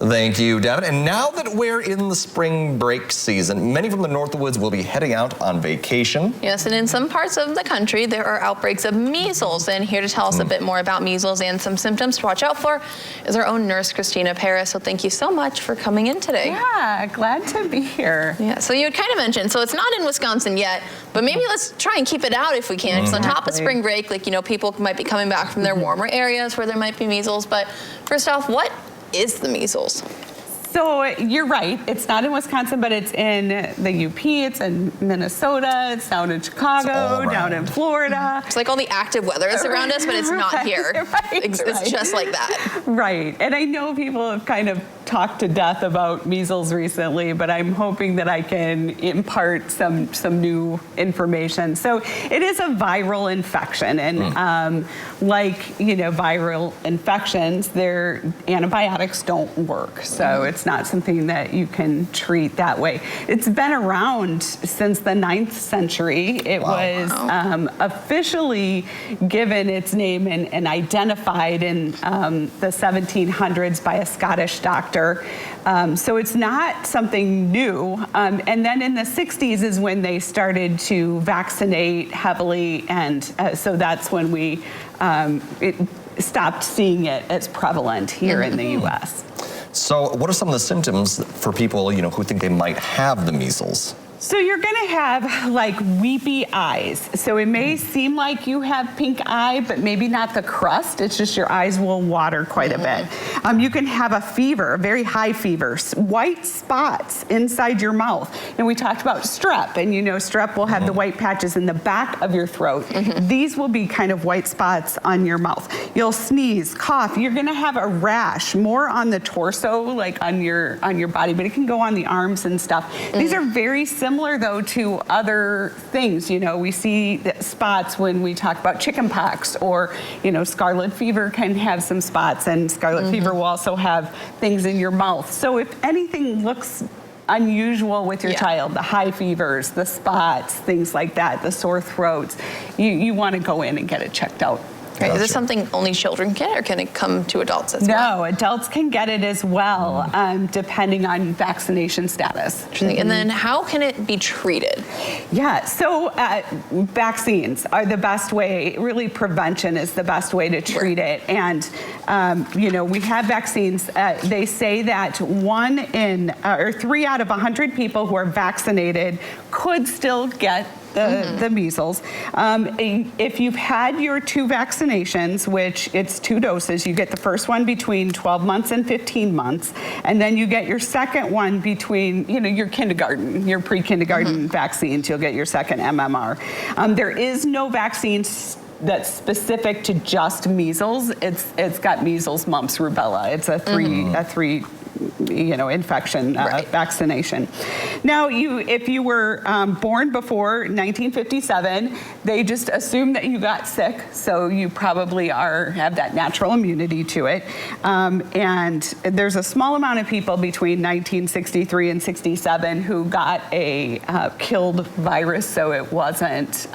Thank you, Devin. And now that we're in the spring break season, many from the Northwoods will be heading out on vacation. Yes, and in some parts of the country, there are outbreaks of measles. And here to tell us a bit more about measles and some symptoms to watch out for is our own nurse, Christina Paris. So thank you so much for coming in today. Yeah, glad to be here. Yeah, so you had kind of mentioned, so it's not in Wisconsin yet, but maybe let's try and keep it out if we can. Because on top of spring break, like, you know, people might be coming back from their warmer areas where there might be measles. But first off, what is the measles? So you're right, it's not in Wisconsin, but it's in the UP, it's in Minnesota, it's down in Chicago, down in Florida. It's like all the active weather is around us, but it's not here. It's just like that. Right, and I know people have kind of talked to death about measles recently, but I'm hoping that I can impart some new information. So it is a viral infection, and like, you know, viral infections, their antibiotics don't work. So it's not something that you can treat that way. It's been around since the 9th century. It was officially given its name and identified in the 1700s by a Scottish doctor. So it's not something new. And then in the 60s is when they started to vaccinate heavily, and so that's when we stopped seeing it as prevalent here in the U.S. So what are some of the symptoms for people, you know, who think they might have the measles? So you're gonna have like weepy eyes. So it may seem like you have pink eye, but maybe not the crust. It's just your eyes will water quite a bit. You can have a fever, a very high fever, white spots inside your mouth. And we talked about strep, and you know strep will have the white patches in the back of your throat. These will be kind of white spots on your mouth. You'll sneeze, cough. You're gonna have a rash, more on the torso, like on your body, but it can go on the arms and stuff. These are very similar though to other things. You know, we see spots when we talk about chickenpox, or, you know, scarlet fever can have some spots, and scarlet fever will also have things in your mouth. So if anything looks unusual with your child, the high fevers, the spots, things like that, the sore throats, you want to go in and get it checked out. Right. Is this something only children get, or can it come to adults as well? No, adults can get it as well, depending on vaccination status. And then how can it be treated? Yeah, so vaccines are the best way. Really, prevention is the best way to treat it. And you know, we have vaccines. They say that 3 out of 100 people who are vaccinated could still get the measles. If you've had your 2 vaccinations, which it's 2 doses, you get the first one between 12 months and 15 months, and then you get your second one between, you know, your kindergarten, your pre-kindergarten vaccines, you'll get your second MMR. There is no vaccine that's specific to just measles. It's got measles, mumps, rubella. It's a three you know, infection vaccination. Now, if you were born before 1957, they just assume that you got sick, so you probably have that natural immunity to it. And there's a small amount of people between 1963 and 67 who got a killed virus, so it wasn't.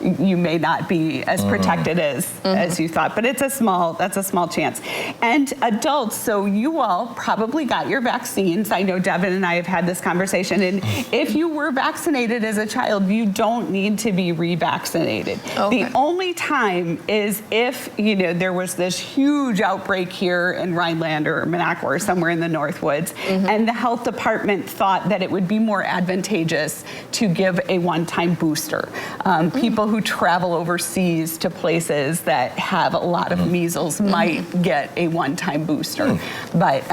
You may not be as protected as you thought, but that's a small chance. And adults, so you all probably got your vaccines. I know Devin and I have had this conversation, and if you were vaccinated as a child, you don't need to be revaccinated. The only time is if, you know, there was this huge outbreak here in Rhineland or Minocqua or somewhere in the Northwoods, and the health department thought that it would be more advantageous to give a one-time booster. People who travel overseas to places that have a lot of measles might get a one-time booster, but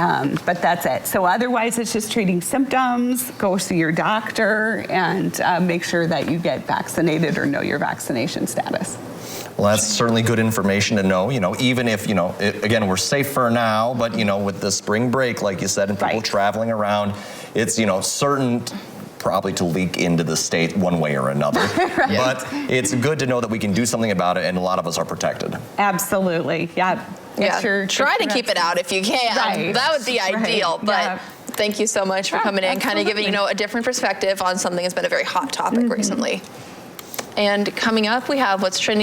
that's it. So otherwise, it's just treating symptoms. Go see your doctor and make sure that you get vaccinated or know your vaccination status. Well, that's certainly good information to know, you know, even if, you know, again, we're safe for now, but, you know, with the spring break, like you said, and people traveling around, it's, you know, certain probably to leak into the state one way or another. But it's good to know that we can do something about it, and a lot of us are protected. Absolutely, yeah. Try to keep it out if you can. That would be ideal, but thank you so much for coming in, kind of giving, you know, a different perspective on something that's been a very hot topic recently. And coming up, we have what's trending